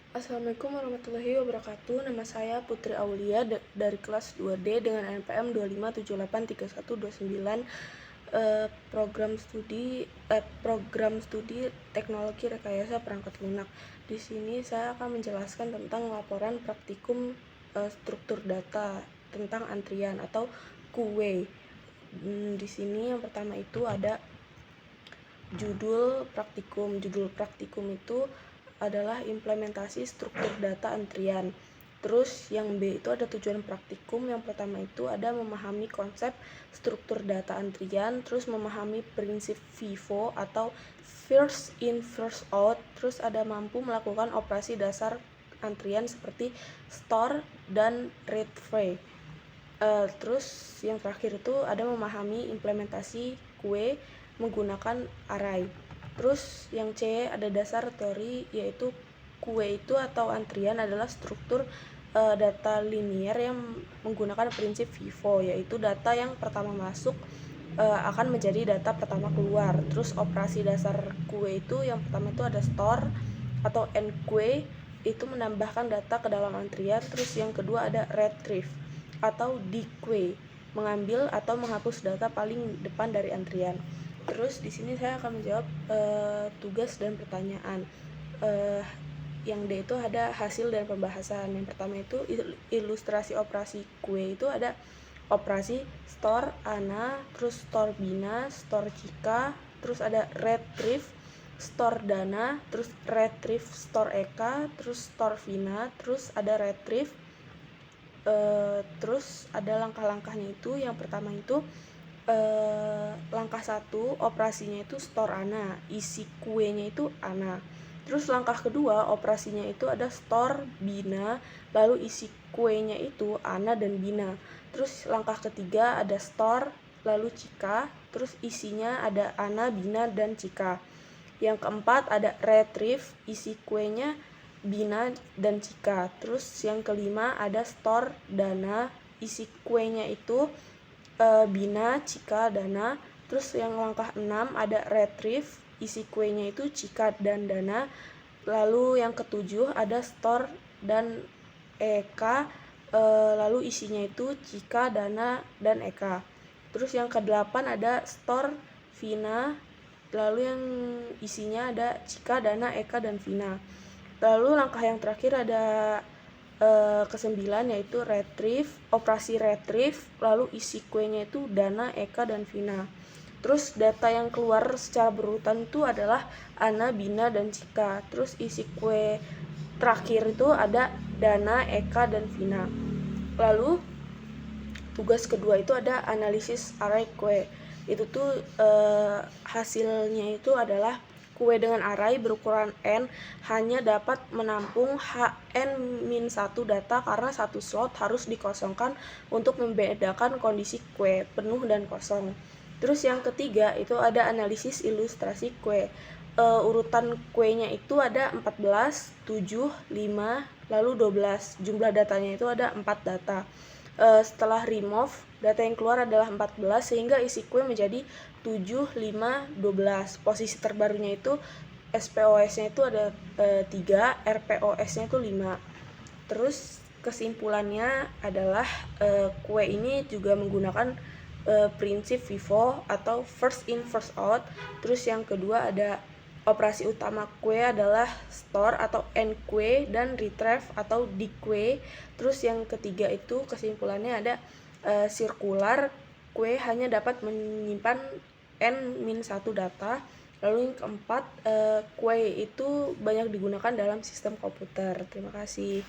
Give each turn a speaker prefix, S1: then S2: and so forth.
S1: Assalamualaikum warahmatullahi wabarakatuh. Nama saya Putri Aulia dari kelas 2D dengan NPM 25783129, program studi Teknologi Rekayasa Perangkat Lunak. Di sini saya akan menjelaskan tentang laporan praktikum struktur data tentang antrian atau QA. Di sini yang pertama itu ada judul praktikum. Judul praktikum itu adalah implementasi struktur data antrian. Terus yang B itu ada tujuan praktikum. Yang pertama itu ada memahami konsep struktur data antrian, terus memahami prinsip FIFO atau first in first out, terus ada mampu melakukan operasi dasar antrian seperti store dan retrieve. Terus yang terakhir itu ada memahami implementasi QA menggunakan array. Terus yang C ada dasar teori, yaitu QA itu atau antrian adalah struktur data linear yang menggunakan prinsip FIFO, yaitu data yang pertama masuk akan menjadi data pertama keluar. Terus operasi dasar QA itu yang pertama itu ada store atau enqueue, itu menambahkan data ke dalam antrian. Terus yang kedua ada retrieve atau dequeue, mengambil atau menghapus data paling depan dari antrian. Terus di sini saya akan menjawab tugas dan pertanyaan. Yang D itu ada hasil dan pembahasan. Yang pertama itu ilustrasi operasi QA itu ada operasi store ANA, terus store BINA, store CIKA, terus ada retrieve, store DANA, terus retrieve store EKA, terus store VINA, terus ada retrieve. Terus ada langkah-langkahnya itu. Yang pertama itu langkah 1 operasinya itu store ANA, isi QA-nya itu ANA. Terus langkah kedua operasinya itu ada store BINA, lalu isi QA-nya itu ANA dan BINA. Terus langkah ketiga ada store lalu CIKA, terus isinya ada ANA, BINA dan CIKA. Yang keempat ada retrieve, isi QA-nya BINA dan CIKA. Terus yang kelima ada store DANA, isi QA-nya itu BINA, CIKA, DANA. Terus yang langkah 6 ada retrieve, isi QA-nya itu CIKA dan DANA. Lalu yang ketujuh ada store dan EKA, lalu isinya itu CIKA, DANA, dan EKA. Terus yang ke-8 ada store VINA, lalu yang isinya ada CIKA, DANA, EKA, dan VINA. Lalu langkah yang terakhir ada ke-9 yaitu retrieve, operasi retrieve, lalu isi QA-nya itu DANA, EKA, dan VINA. Terus data yang keluar secara berurutan itu adalah ANA, BINA, dan CIKA. Terus isi QA terakhir itu ada DANA, EKA, dan VINA. Lalu tugas kedua itu ada analisis array QA. Itu tuh hasilnya itu adalah QA dengan array berukuran n hanya dapat menampung Hn-1 data karena satu slot harus dikosongkan untuk membedakan kondisi QA penuh dan kosong. Terus yang ketiga itu ada analisis ilustrasi QA. Urutan QA-nya itu ada 14, 7, 5, lalu 12. Jumlah datanya itu ada 4 data. Setelah remove, data yang keluar adalah 14 sehingga isi QA menjadi 7, 5, 12. Posisi terbarunya itu SPOS-nya itu ada 3, RPOS-nya itu 5. Terus kesimpulannya adalah QA ini juga menggunakan prinsip FIFO atau first in first out. Terus yang kedua ada operasi utama QA adalah store atau enqueue dan retrieve atau dequeue. Terus yang ketiga itu kesimpulannya ada sirkular, QA hanya dapat menyimpan n-1 data. Lalu yang keempat, QA itu banyak digunakan dalam sistem komputer. Terima kasih.